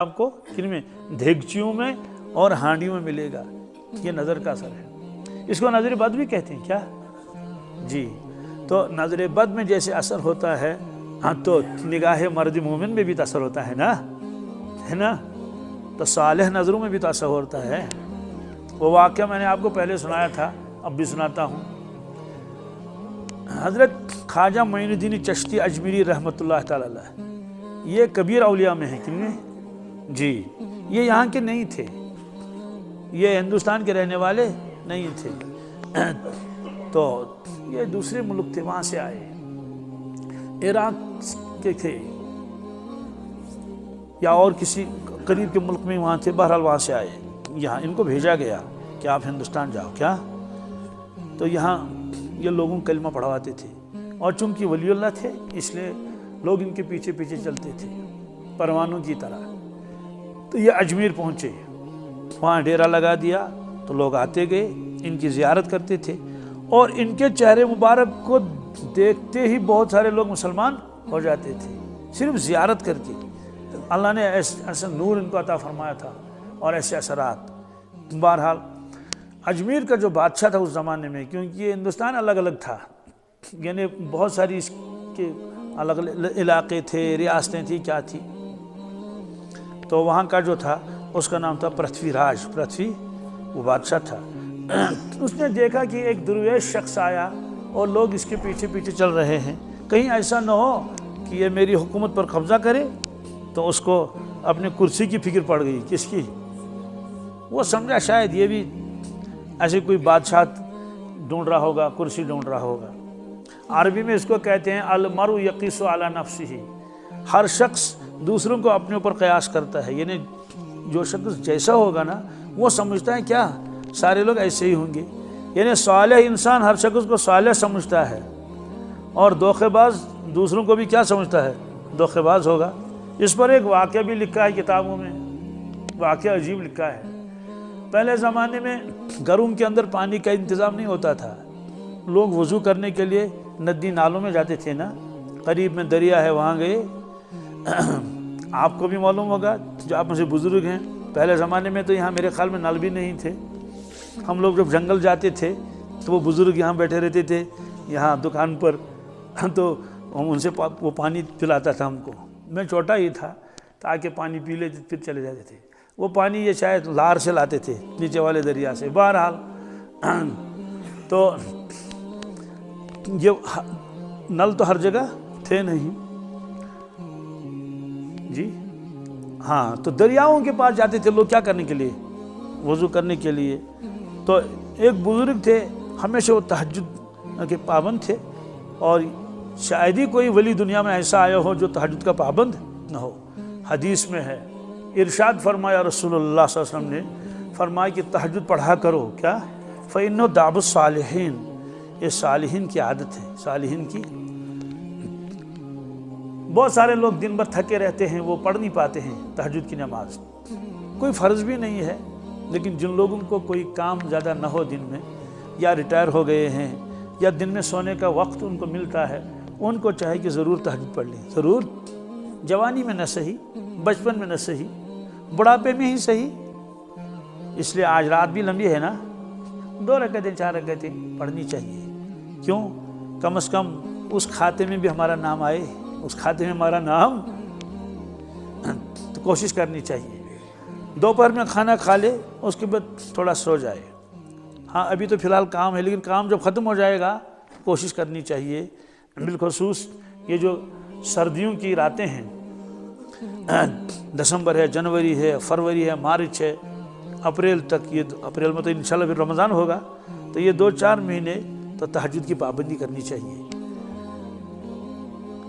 آپ کو کن میں؟ دھیگچیوں میں اور ہانڈیوں میں ملے گا. یہ نظر کا اثر ہے. اس کو نظر بد بھی کہتے ہیں کیا جی. تو نظر بد میں جیسے اثر ہوتا ہے ہاں تو نگاہ مرد مومن میں بھی تو اثر ہوتا ہے نا. تو صالح نظروں میں بھی تو اثر ہوتا ہے. وہ واقعہ میں نے آپ کو پہلے سنایا تھا، اب بھی سناتا ہوں. حضرت خواجہ معین الدین چشتی اجمیری رحمۃ اللہ تعالی علیہ، یہ کبیر اولیاء میں ہیں. کن میں؟ جی. یہ یہاں کے نہیں تھے، یہ ہندوستان کے رہنے والے نہیں تھے. تو یہ دوسرے ملک تھے، وہاں سے آئے، عراق کے تھے یا اور کسی قریب کے ملک میں وہاں تھے. بہرحال وہاں سے آئے، یہاں ان کو بھیجا گیا کہ آپ ہندوستان جاؤ. کیا؟ تو یہاں یہ لوگوں کو کلمہ پڑھواتے تھے، اور چونکہ ولی اللہ تھے اس لیے لوگ ان کے پیچھے پیچھے چلتے تھے پروانوں کی طرح. تو یہ اجمیر پہنچے، وہاں ڈیرا لگا دیا. تو لوگ آتے گئے، ان کی زیارت کرتے تھے، اور ان کے چہرے مبارک کو دیکھتے ہی بہت سارے لوگ مسلمان ہو جاتے تھے، صرف زیارت کر کے. اللہ نے ایسا نور ان کو عطا فرمایا تھا اور ایسے اثرات. بہرحال اجمیر کا جو بادشاہ تھا اس زمانے میں، کیونکہ یہ ہندوستان الگ الگ تھا، یعنی بہت ساری اس کے الگ الگ علاقے تھے، ریاستیں تھیں، کیا تھی. تو وہاں کا جو تھا اس کا نام تھا پرتھوی راج. پرتھوی وہ بادشاہ تھا. اس نے دیکھا کہ ایک درویش شخص آیا اور لوگ اس کے پیچھے پیچھے چل رہے ہیں، کہیں ایسا نہ ہو کہ یہ میری حکومت پر قبضہ کرے. تو اس کو اپنے کرسی کی فکر پڑ گئی. کس کی؟ وہ سمجھا شاید یہ بھی ایسے کوئی بادشاہ ڈھونڈ رہا ہوگا، کرسی ڈھونڈ رہا ہوگا. عربی میں اس کو کہتے ہیں المرء یقیس علی نفسہ. ہر شخص دوسروں کو اپنے اوپر قیاس کرتا ہے، یعنی جو شخص جیسا ہوگا نا وہ سمجھتا ہے کیا سارے لوگ ایسے ہی ہوں گے. یعنی صالح انسان ہر شخص کو صالح سمجھتا ہے، اور دھوخے باز دوسروں کو بھی کیا سمجھتا ہے؟ دھوخے باز ہوگا. اس پر ایک واقعہ بھی لکھا ہے کتابوں میں، واقعہ عجیب لکھا ہے. پہلے زمانے میں گھروں کے اندر پانی کا انتظام نہیں ہوتا تھا. لوگ وضو کرنے کے لیے ندی نالوں میں جاتے تھے نا، قریب میں دریا ہے وہاں گئے. آپ کو بھی معلوم ہوگا جو آپ میں سے بزرگ ہیں، پہلے زمانے میں تو یہاں میرے خیال میں نل بھی نہیں تھے. ہم لوگ جب جنگل جاتے تھے تو وہ بزرگ یہاں بیٹھے رہتے تھے یہاں دکان پر، تو ہم ان سے وہ پانی پلاتا تھا ہم کو. میں چھوٹا ہی تھا، تاکہ پانی پی لیتے پھر چلے جاتے تھے. وہ پانی یہ شاید لار سے لاتے تھے نیچے والے دریا سے. بہرحال تو یہ نل تو ہر جگہ تھے نہیں جی. ہاں تو دریاؤں کے پاس جاتے تھے لوگ، کیا کرنے کے لیے؟ وضو کرنے کے لیے. تو ایک بزرگ تھے، ہمیشہ وہ تہجد کے پابند تھے، اور شاید ہی کوئی ولی دنیا میں ایسا آیا ہو جو تہجد کا پابند نہ ہو. حدیث میں ہے، ارشاد فرمایا رسول اللہ صلی اللہ علیہ وسلم نے، فرمایا کہ تہجد پڑھا کرو. کیا؟ فَإِنَّهُ دَأْبُ الصَّالِحِينَ. یہ صالحین کی عادت ہے، صالحین کی. بہت سارے لوگ دن بھر تھکے رہتے ہیں، وہ پڑھ نہیں پاتے ہیں تہجد کی نماز. کوئی فرض بھی نہیں ہے، لیکن جن لوگوں کو کوئی کام زیادہ نہ ہو دن میں، یا ریٹائر ہو گئے ہیں، یا دن میں سونے کا وقت ان کو ملتا ہے، ان کو چاہے کہ ضرور تہجد پڑھ لیں. ضرور، جوانی میں نہ صحیح، بچپن میں نہ صحیح، بڑھاپے میں ہی صحیح. اس لیے آج رات بھی لمبی ہے نا، 2 رکعتیں 4 رکعتیں پڑھنی چاہیے. کیوں؟ کم از کم اس کھاتے میں بھی ہمارا نام آئے، اس کھاتے میں ہمارا نام، تو کوشش کرنی چاہیے. دوپہر میں کھانا کھا لے، اس کے بعد تھوڑا سو جائے. ہاں ابھی تو فی الحال کام ہے، لیکن کام جب ختم ہو جائے گا کوشش کرنی چاہیے. بالخصوص یہ جو سردیوں کی راتیں ہیں، دسمبر ہے، جنوری ہے، فروری ہے، مارچ ہے، اپریل تک، یہ اپریل میں تو انشاءاللہ پھر رمضان ہوگا، تو یہ 2-4 مہینے تو تہجد کی پابندی کرنی چاہیے.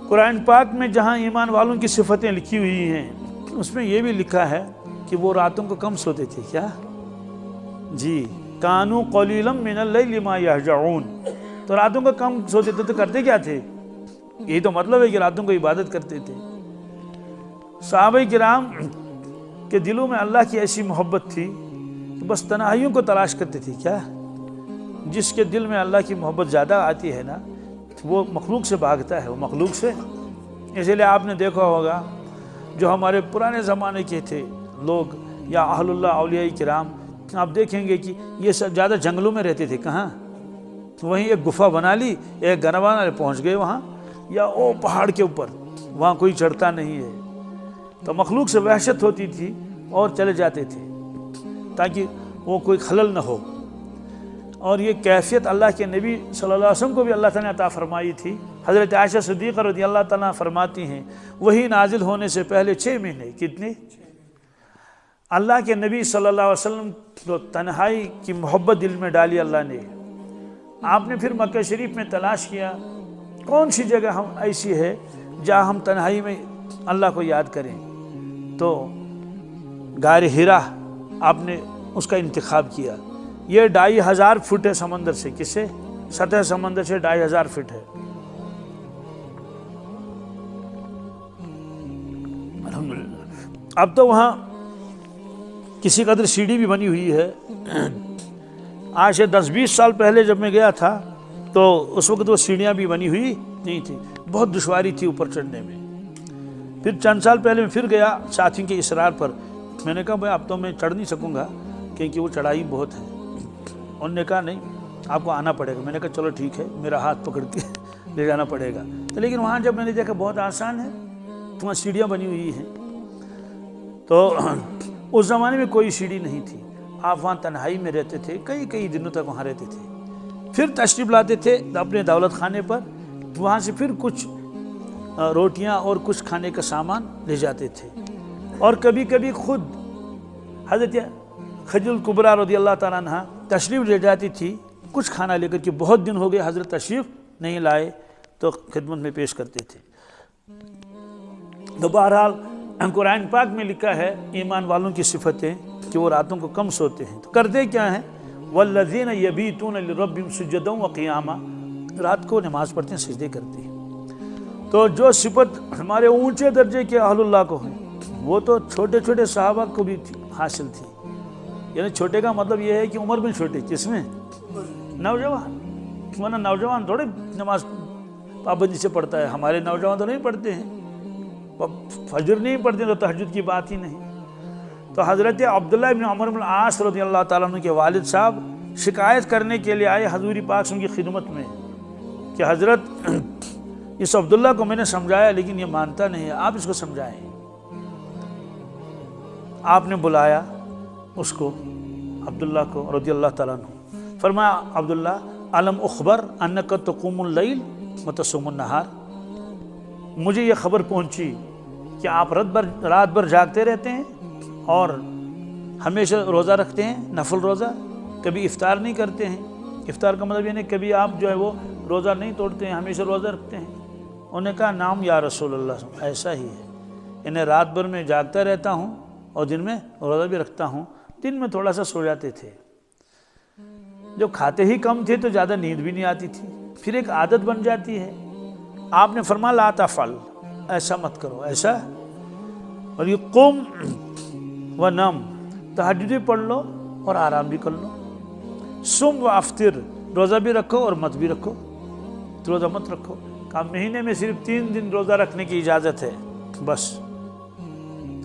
قرآن پاک میں جہاں ایمان والوں کی صفتیں لکھی ہوئی ہیں، اس میں یہ بھی لکھا ہے کہ وہ راتوں کو کم سوتے تھے. کیا جی؟ کانوا قلیلا من اللیل ما یہجعون. تو راتوں کو کم سوتے تھے تو کرتے کیا تھے؟ یہی تو مطلب ہے کہ راتوں کو عبادت کرتے تھے. صحابہ کرام کے دلوں میں اللہ کی ایسی محبت تھی کہ بس تنہائیوں کو تلاش کرتے تھے. کیا؟ جس کے دل میں اللہ کی محبت زیادہ آتی ہے نا، وہ مخلوق سے بھاگتا ہے، وہ مخلوق سے. اسی لیے آپ نے دیکھا ہوگا جو ہمارے پرانے زمانے کے تھے لوگ یا اہل اللہ اولیاء کرام، آپ دیکھیں گے کہ یہ سب زیادہ جنگلوں میں رہتے تھے. کہاں؟ وہیں ایک گفا بنا لی، ایک گھر بنا لے، پہنچ گئے وہاں، یا وہ پہاڑ کے اوپر، وہاں کوئی چڑھتا نہیں ہے. تو مخلوق سے وحشت ہوتی تھی اور چلے جاتے تھے تاکہ وہ کوئی خلل نہ ہو. اور یہ کیفیت اللہ کے نبی صلی اللہ علیہ وسلم کو بھی اللہ تعالیٰ نے عطا فرمائی تھی. حضرت عائشہ صدیقہ رضی اللہ تعالیٰ فرماتی ہیں وہی نازل ہونے سے پہلے 6 مہینے، کتنے؟ اللہ کے نبی صلی اللہ علیہ وسلم کو تنہائی کی محبت دل میں ڈالی اللہ نے. آپ نے پھر مکہ شریف میں تلاش کیا کون سی جگہ ہم ایسی ہے جہاں ہم تنہائی میں اللہ کو یاد کریں. تو غار حرا آپ نے اس کا انتخاب کیا. یہ 2500 فٹ ہے سمندر سے، کس سے؟ سطح سمندر سے 2500 فٹ ہے. الحمدللہ. اب تو وہاں کسی قدر سیڑھی بھی بنی ہوئی ہے. آج سے 10-20 سال پہلے جب میں گیا تھا تو اس وقت وہ سیڑھیاں بھی بنی ہوئی نہیں تھی، بہت دشواری تھی اوپر چڑھنے میں. پھر چند سال پہلے میں پھر گیا ساتھیوں کے اصرار پر. میں نے کہا بھائی اب تو میں چڑھ نہیں سکوں گا کیونکہ وہ چڑھائی بہت ہے. انہوں نے کہا نہیں آپ کو آنا پڑے گا. میں نے کہا چلو ٹھیک ہے، میرا ہاتھ پکڑ کے لے جانا پڑے گا. تو لیکن وہاں جب میں نے دیکھا بہت آسان ہے، وہاں سیڑھیاں بنی ہوئی ہیں. تو اس زمانے میں کوئی سیڑھی نہیں تھی، آپ وہاں تنہائی میں رہتے تھے، کئی دنوں تک وہاں رہتے تھے. پھر تشریف لاتے تھے اپنے دولت خانے پر، وہاں سے پھر کچھ روٹیاں اور کچھ کھانے کا سامان لے جاتے تھے. اور کبھی کبھی خود حضرت خدیجہ الکبریٰ رضی اللہ تعالیٰ عنہ تشریف لے جاتی تھی کچھ کھانا لے کر کے. بہت دن ہو گئے حضرت تشریف نہیں لائے تو خدمت میں پیش کرتے تھے. تو بہرحال قرآن پاک میں لکھا ہے ایمان والوں کی صفتیں کہ وہ راتوں کو کم سوتے ہیں. تو کرتے کیا ہیں؟ والذین یبیتون لربہم سجدا وقیاما، رات کو نماز پڑھتے ہیں، سجدے کرتے ہیں. تو جو صفت ہمارے اونچے درجے کے اہل اللہ کو ہیں وہ تو چھوٹے چھوٹے صحابہ کو بھی حاصل تھی. یعنی چھوٹے کا مطلب یہ ہے کہ عمر میں چھوٹے، کس میں؟ نوجوان. ورنہ نوجوان تھوڑے نماز پابندی سے پڑھتا ہے. ہمارے نوجوان تو نہیں پڑھتے ہیں، فجر نہیں پڑھتے تو تہجد کی بات ہی نہیں. تو حضرت عبداللہ ابن عمر بن العاص رضی اللہ تعالیٰ عنہ کے والد صاحب شکایت کرنے کے لیے آئے حضور پاک صلی اللہ علیہ وسلم کی خدمت میں کہ حضرت اس عبداللہ کو میں نے سمجھایا لیکن یہ مانتا نہیں ہے، آپ اس کو سمجھائیں. آپ نے بلایا اس کو، عبداللہ کو رضی اللہ تعالیٰ عنہ. فرمایا عبداللہ علم اخبر انک تقوم اللیل وتصوم النہار، مجھے یہ خبر پہنچی کہ آپ رات بھر جاگتے رہتے ہیں اور ہمیشہ روزہ رکھتے ہیں، نفل روزہ، کبھی افطار نہیں کرتے ہیں. افطار کا مطلب یہ نہیں کبھی آپ جو ہے وہ روزہ نہیں توڑتے ہیں، ہمیشہ روزہ رکھتے ہیں. انہوں نے کہا نام یا رسول اللہ، ایسا ہی ہے. انہیں رات بھر میں جاگتا رہتا ہوں اور دن میں روزہ بھی رکھتا ہوں. دن میں تھوڑا سا سو جاتے تھے، جو کھاتے ہی کم تھے تو زیادہ نیند بھی نہیں آتی تھی، پھر ایک عادت بن جاتی ہے. آپ نے فرمایا لا تفعل، ایسا مت کرو، ایسا. اور یہ قم و نم، تہجد بھی پڑھ لو اور آرام بھی کر لو. سم و افطر، روزہ بھی رکھو اور مت بھی رکھو، روزہ مت رکھو. کہ مہینے میں صرف 3 دن روزہ رکھنے کی اجازت ہے بس.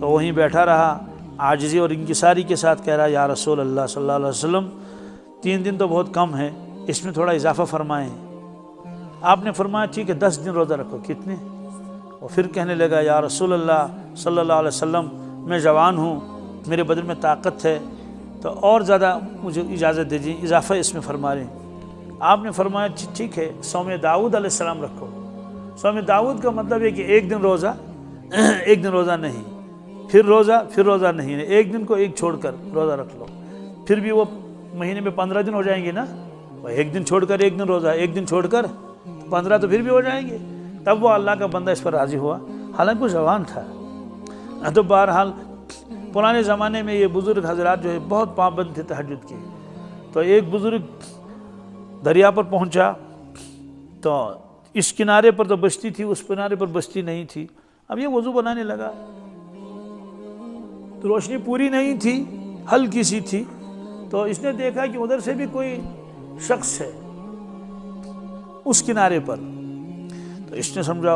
تو وہیں بیٹھا رہا عاجزی اور انکساری کے ساتھ، کہہ رہا یا رسول اللہ صلی اللہ علیہ وسلم 3 دن تو بہت کم ہے، اس میں تھوڑا اضافہ فرمائیں. آپ نے فرمایا ٹھیک ہے 10 دن روزہ رکھو. کتنے؟ اور پھر کہنے لگا یا رسول اللہ صلی اللہ علیہ وسلم میں جوان ہوں، میرے بدن میں طاقت ہے، تو اور زیادہ مجھے اجازت دیجیے، اضافہ اس میں فرما رہے ہیں. آپ نے فرمایا ٹھیک ہے صوم داؤد علیہ السلام رکھو. صوم داؤد کا مطلب ہے کہ ایک دن روزہ نہیں، پھر روزہ نہیں، ایک دن کو ایک چھوڑ کر روزہ رکھ لو. پھر بھی وہ مہینے میں 15 دن ہو جائیں گے نا، ایک دن چھوڑ کر ایک دن روزہ، ایک دن چھوڑ کر 15 تو پھر بھی ہو جائیں گے. تب وہ اللہ کا بندہ اس پر راضی ہوا، حالانکہ وہ جوان تھا. تو بہرحال پرانے زمانے میں یہ بزرگ حضرات جو ہے بہت پابند تھے تہجد کے. تو ایک بزرگ دریا پر پہنچا تو اس کنارے پر تو بستی تھی، اس کنارے پر بستی نہیں تھی. اب یہ وضو بنانے لگا تو روشنی پوری نہیں تھی، ہلکی سی تھی. تو اس نے دیکھا کہ ادھر سے بھی کوئی شخص ہے اس کنارے پر. تو تو اس نے سمجھا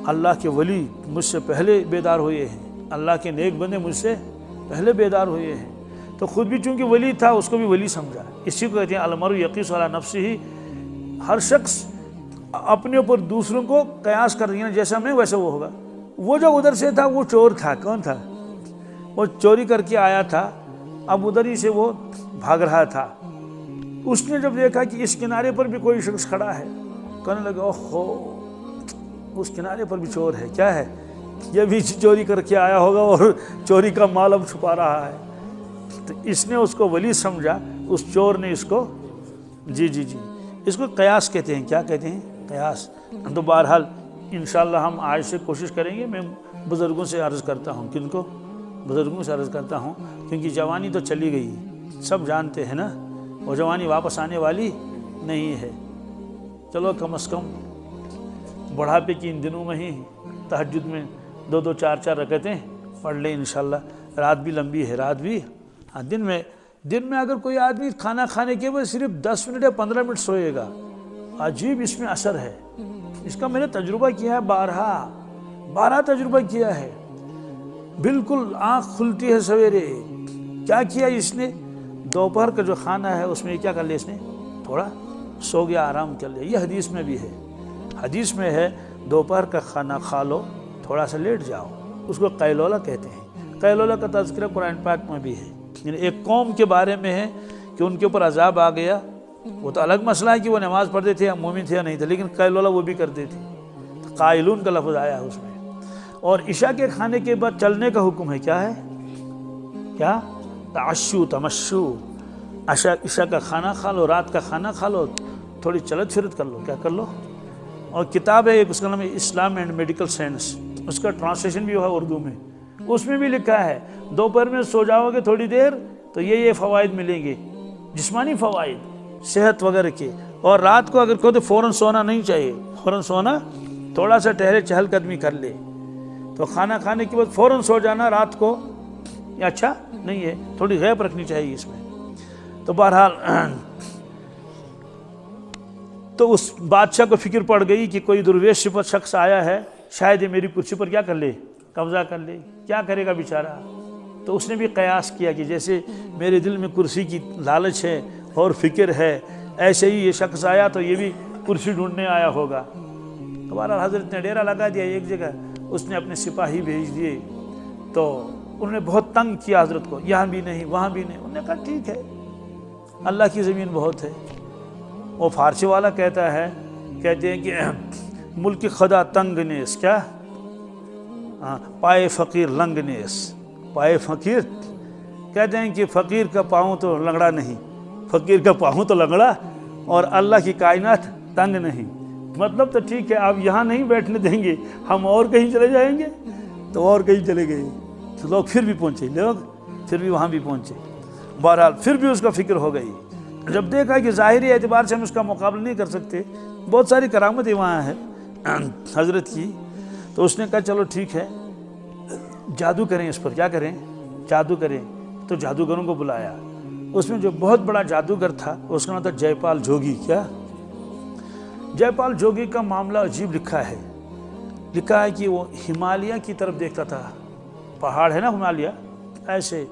اللہ کے ولی مجھ سے پہلے بیدار ہوئے ہیں، اللہ کے نیک بندے مجھ سے پہلے بیدار ہوئے ہیں، تو خود بھی چونکہ ولی تھا اس کو بھی ولی سمجھا۔ اسی کو کہتے ہیں المرء یقیس علی نفسہ، ہر شخص اپنے اوپر دوسروں کو قیاس کر دیا، جیسا میں ویسا وہ ہوگا۔ وہ جو ادھر سے تھا وہ چور تھا، کون تھا؟ وہ چوری کر کے آیا تھا، اب ادھر ہی سے وہ بھاگ رہا تھا۔ اس نے جب دیکھا کہ اس کنارے پر بھی کوئی شخص کھڑا ہے، کہنے لگا اوہو اس کنارے پر بھی چور ہے، کیا ہے یہ بھی چوری کر کے آیا ہوگا اور چوری کا مال اب چھپا رہا ہے۔ تو اس نے اس کو ولی سمجھا، اس چور نے اس کو جی اس کو قیاس کہتے ہیں۔ کیا کہتے ہیں؟ قیاس۔ تو بہرحال انشاءاللہ ہم آج سے کوشش کریں گے۔ میں بزرگوں سے عرض کرتا ہوں، کن کو؟ بزرگوں سے عرض کرتا ہوں، کیونکہ جوانی تو چلی گئی، سب جانتے ہیں نا، وہ جوانی واپس آنے والی نہیں ہے۔ چلو کم از کم بڑھاپے کی ان دنوں میں ہی تہجد میں 2 4 رکعتیں پڑھ لیں انشاءاللہ۔ رات بھی لمبی ہے، رات بھی دن میں اگر کوئی آدمی کھانا کھانے کے بعد صرف 10 منٹ یا 15 منٹ سوئے گا، عجیب اس میں اثر ہے۔ اس کا میں نے تجربہ کیا ہے، 12 تجربہ کیا ہے۔ بالکل آنکھ کھلتی ہے سویرے۔ کیا کیا اس نے؟ دوپہر کا جو کھانا ہے اس میں کیا کر لیا اس نے؟ تھوڑا سو گیا، آرام کر لیا۔ یہ حدیث میں بھی ہے، حدیث میں ہے دوپہر کا کھانا کھا لو، تھوڑا سا لیٹ جاؤ، اس کو قیلولہ کہتے ہیں۔ قیلولہ کا تذکرہ قرآن پاک میں بھی ہے۔ یعنی ایک قوم کے بارے میں ہے کہ ان کے اوپر عذاب آ گیا، وہ تو الگ مسئلہ ہے کہ وہ نماز پڑھتے تھے یا مومن تھے یا نہیں تھے، لیکن قیلولہ وہ بھی کرتے تھے۔ قائلون کا لفظ آیا ہے اس میں۔ اور عشاء کے کھانے کے بعد چلنے کا حکم ہے۔ کیا ہے؟ کیا؟ تعشو تمشو، عشاء کا کھانا کھا لو، رات کا کھانا کھا لو، تھوڑی چلت پھرت کر لو۔ کیا کر لو؟ اور کتاب ہے ایک، اس کا نام ہے اسلام اینڈ میڈیکل سائنس، اس کا ٹرانسلیشن بھی ہوا اردو میں، اس میں بھی لکھا ہے دوپہر میں سو جاؤ گے تھوڑی دیر تو یہ فوائد ملیں گے، جسمانی فوائد، صحت وغیرہ کے۔ اور رات کو اگر کوئی تو فوراً سونا نہیں چاہیے، فوراً سونا، تھوڑا سا ٹہلے چہل قدمی کر لے۔ تو کھانا کھانے کے بعد فوراً سو جانا رات کو یہ اچھا نہیں ہے، تھوڑی غیب رکھنی چاہیے اس میں۔ تو بہرحال تو اس بادشاہ کو فکر پڑ گئی کہ کوئی درویش صفت شخص آیا ہے، شاید یہ میری کرسی پر کیا کر لے؟ قبضہ کر لے۔ کیا کرے گا بیچارہ؟ تو اس نے بھی قیاس کیا کہ جیسے میرے دل میں کرسی کی لالچ ہے اور فکر ہے، ایسے ہی یہ شخص آیا تو یہ بھی کرسی ڈھونڈنے آیا ہوگا۔ تو بہرحال حضرت نے ڈیرا لگا دیا ایک جگہ، اس نے اپنے سپاہی بھیج دیے، تو انہوں نے بہت تنگ کیا حضرت کو، یہاں بھی نہیں وہاں بھی نہیں۔ انہوں نے کہا ٹھیک ہے، اللہ کی زمین بہت ہے۔ وہ فارسی والا کہتا ہے، کہتے ہیں کہ ملک خدا تنگ نیس، کیا پائے فقیر لنگ نیس، پائے فقیر، کہتے ہیں کہ فقیر کا پاؤں تو لنگڑا نہیں، فقیر کا پاؤں تو لنگڑا، اور اللہ کی کائنات تنگ نہیں۔ مطلب تو ٹھیک ہے، آپ یہاں نہیں بیٹھنے دیں گے، ہم اور کہیں چلے جائیں گے، تو اور کہیں چلے گئے، تو لوگ پھر بھی پہنچے، لوگ پھر بھی وہاں بھی پہنچے۔ بہرحال پھر بھی اس کا فکر ہو گئی، جب دیکھا کہ ظاہری اعتبار سے ہم اس کا مقابلہ نہیں کر سکتے، بہت ساری کرامتیں وہاں ہے حضرت کی، تو اس نے کہا چلو ٹھیک ہے، جادو کریں اس پر۔ کیا کریں؟ جادو کریں۔ تو جادوگروں کو بلایا۔ اس میں جو بہت بڑا جادوگر تھا اس کا نام تھا جے پال جوگی۔ کیا؟ جے پال جوگی کا معاملہ عجیب لکھا ہے کہ وہ ہمالیہ کی طرف دیکھتا تھا، پہاڑ ہے نا ہمالیہ، ایسے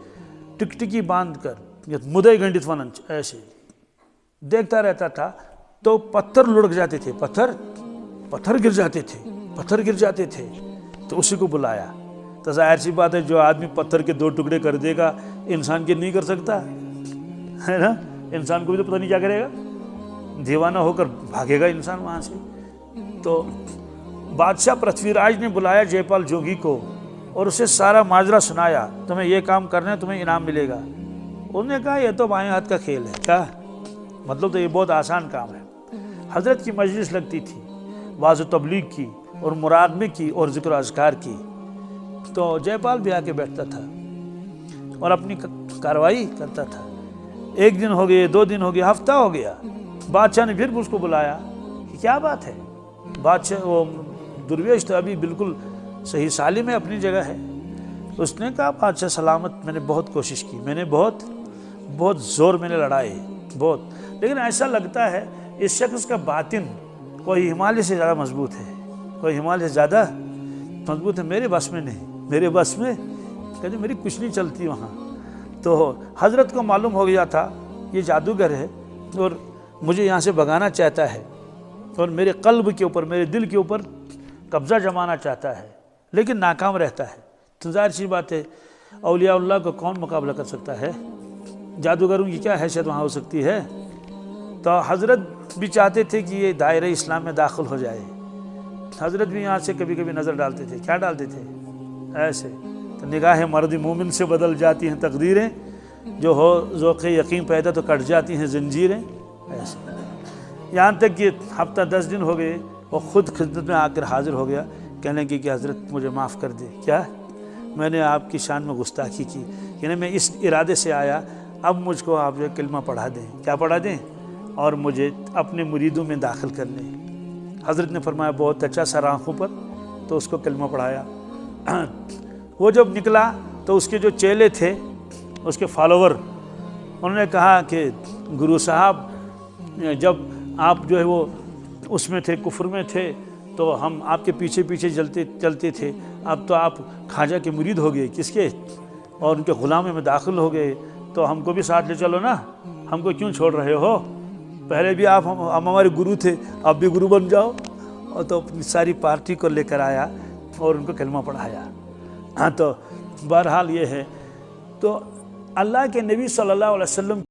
ٹکٹکی باندھ کر مدئی گنڈت وننچ ایسے دیکھتا رہتا تھا، تو پتھر لڑک جاتے تھے، پتھر گر جاتے تھے، تو اسی کو بلایا۔ تو ظاہر سی بات ہے، جو آدمی پتھر کے 2 ٹکڑے کر دے گا انسان کے نہیں کر سکتا ہے نا، انسان کو بھی تو پتہ نہیں کیا کرے گا، دیوانہ ہو کر بھاگے گا انسان وہاں سے۔ تو بادشاہ پرتھوی راج نے بلایا جے پال جوگی کو اور اسے سارا ماجرا سنایا، تمہیں یہ کام کرنا ہے، تمہیں انعام ملے گا۔ انہوں نے کہا یہ تو بائیں ہاتھ کا کھیل ہے، کیا مطلب تو یہ بہت آسان کام ہے۔ حضرت کی مجلس لگتی تھی، واعظ و تبلیغ کی اور مراقبے کی اور ذکر و اذکار کی، تو جے پال بھی آ کے بیٹھتا تھا اور اپنی کارروائی کرتا تھا۔ 1 دن ہو گئے، 2 دن ہو گیا، ہفتہ ہو گیا، بادشاہ نے پھر اس کو بلایا کہ کیا بات ہے؟ بادشاہ وہ درویش تو ابھی بالکل صحیح سالم ہے، اپنی جگہ ہے۔ اس نے کہا بادشاہ سلامت، میں نے بہت کوشش کی، میں نے بہت زور میں نے لڑائے بہت، لیکن ایسا لگتا ہے اس شخص کا باطن کوئی ہمالیہ سے زیادہ مضبوط ہے، کوئی ہمالیہ سے زیادہ مضبوط ہے، میرے بس میں نہیں، میرے بس میں کہتے میری کچھ نہیں چلتی وہاں۔ تو حضرت کو معلوم ہو گیا تھا یہ جادوگر ہے اور مجھے یہاں سے بھگانا چاہتا ہے اور میرے قلب کے اوپر، میرے دل کے اوپر قبضہ جمانا چاہتا ہے، لیکن ناکام رہتا ہے۔ تو ظاہر سی بات ہے اولیاء اللہ کو کون مقابلہ کر سکتا ہے؟ جادوگروں کی کیا حیثیت وہاں ہو سکتی ہے؟ تو حضرت بھی چاہتے تھے کہ یہ دائرہ اسلام میں داخل ہو جائے۔ حضرت بھی یہاں سے کبھی کبھی نظر ڈالتے تھے، کیا ڈالتے تھے؟ ایسے تو نگاہ مرد مومن سے بدل جاتی ہیں تقدیریں، جو ہو ذوق یقین پیدا تو کٹ جاتی ہیں زنجیریں، ایسے۔ یہاں تک کہ ہفتہ 10 دن ہو گئے، وہ خود خدمت میں آ کر حاضر ہو گیا، کہنے لگے کہ حضرت مجھے معاف کر دے، کیا میں نے آپ کی شان میں گستاخی کی، یعنی میں اس ارادے سے آیا، اب مجھ کو آپ جو کلمہ پڑھا دیں، کیا پڑھا دیں، اور مجھے اپنے مریدوں میں داخل کر لیں۔ حضرت نے فرمایا بہت اچھا، سر آنکھوں پر، تو اس کو کلمہ پڑھایا۔ وہ جب نکلا تو اس کے جو چیلے تھے، اس کے فالوور، انہوں نے کہا کہ گرو صاحب جب آپ جو ہے وہ اس میں تھے، کفر میں تھے، تو ہم آپ کے پیچھے پیچھے چلتے تھے، اب تو آپ خواجہ کے مرید ہو گئے، کس کے، اور ان کے غلاموں میں داخل ہو گئے، تو ہم کو بھی ساتھ لے چلو نا، ہم کو کیوں چھوڑ رہے ہو؟ پہلے بھی آپ ہمارے گرو تھے، اب بھی گرو بن جاؤ۔ اور تو اپنی ساری پارٹی کو لے کر آیا اور ان کو کلمہ پڑھایا۔ ہاں، تو بہرحال یہ ہے، تو اللہ کے نبی صلی اللہ علیہ وسلم